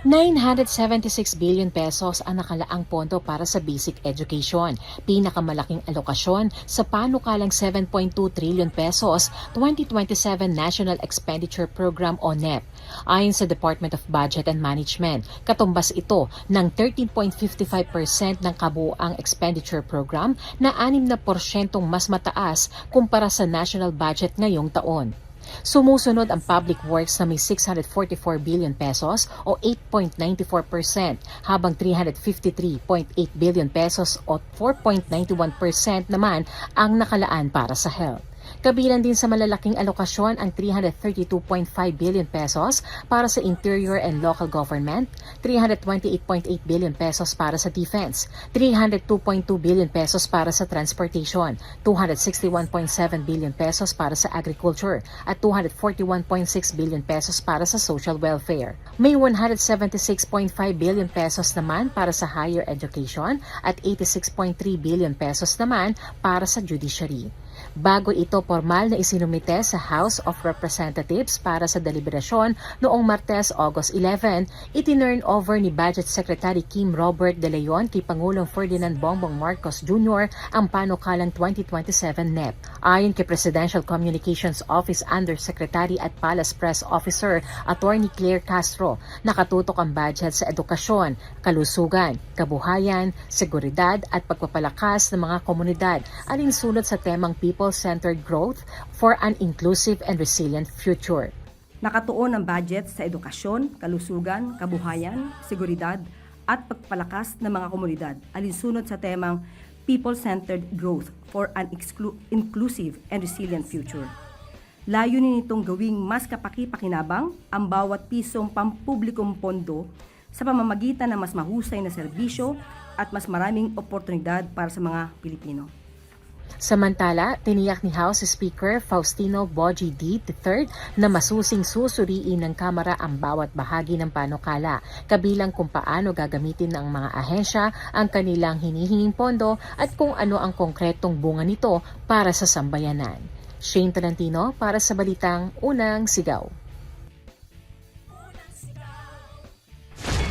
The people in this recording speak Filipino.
976 billion pesos ang nakalaang pondo para sa basic education, pinakamalaking alokasyon sa panukalang 7.2 trillion pesos 2027 National Expenditure Program o NEP. Ayon sa Department of Budget and Management, katumbas ito ng 13.55% ng kabuuang expenditure program na 6% mas mataas kumpara sa national budget ngayong taon. Sumusunod ang Public Works na may 644 billion pesos o 8.94% habang 353.8 billion pesos o 4.91% naman ang nakalaan para sa health. Kabilang din sa malalaking alokasyon ang 332.5 billion pesos para sa Interior and Local Government, 328.8 billion pesos para sa Defense, 302.2 billion pesos para sa Transportation, 261.7 billion pesos para sa Agriculture at 241.6 billion pesos para sa Social Welfare. May 176.5 billion pesos naman para sa Higher Education at 86.3 billion pesos naman para sa Judiciary. Bago ito formal na isinumite sa House of Representatives para sa deliberasyon noong Martes, August 11, itinurn over ni Budget Secretary Kim Robert De Leon kay Pangulong Ferdinand Bongbong Marcos Jr. ang panukalang 2027 NEP. Ayon kay Presidential Communications Office Undersecretary at Palace Press Officer Attorney Claire Castro, nakatutok ang budget sa edukasyon, kalusugan, kabuhayan, seguridad at pagpapalakas ng mga komunidad alinsunod sa temang People-Centered Growth for an Inclusive and Resilient Future. Nakatuon ang budget sa edukasyon, kalusugan, kabuhayan, seguridad at pagpalakas ng mga komunidad alinsunod sa temang People-Centered Growth for an Inclusive and Resilient Future. Layunin nitong gawing mas kapaki-pakinabang ang bawat pisong pampublikong pondo sa pamamagitan ng mas mahusay na serbisyo at mas maraming oportunidad para sa mga Pilipino. Samantala, tiniyak ni House Speaker Faustino Bogie D. III na masusing susuriin ng Kamara ang bawat bahagi ng panukala, kabilang kung paano gagamitin ng mga ahensya ang kanilang hinihinging pondo at kung ano ang konkretong bunga nito para sa sambayanan. Shane Tolentino para sa Balitang Unang Sigaw.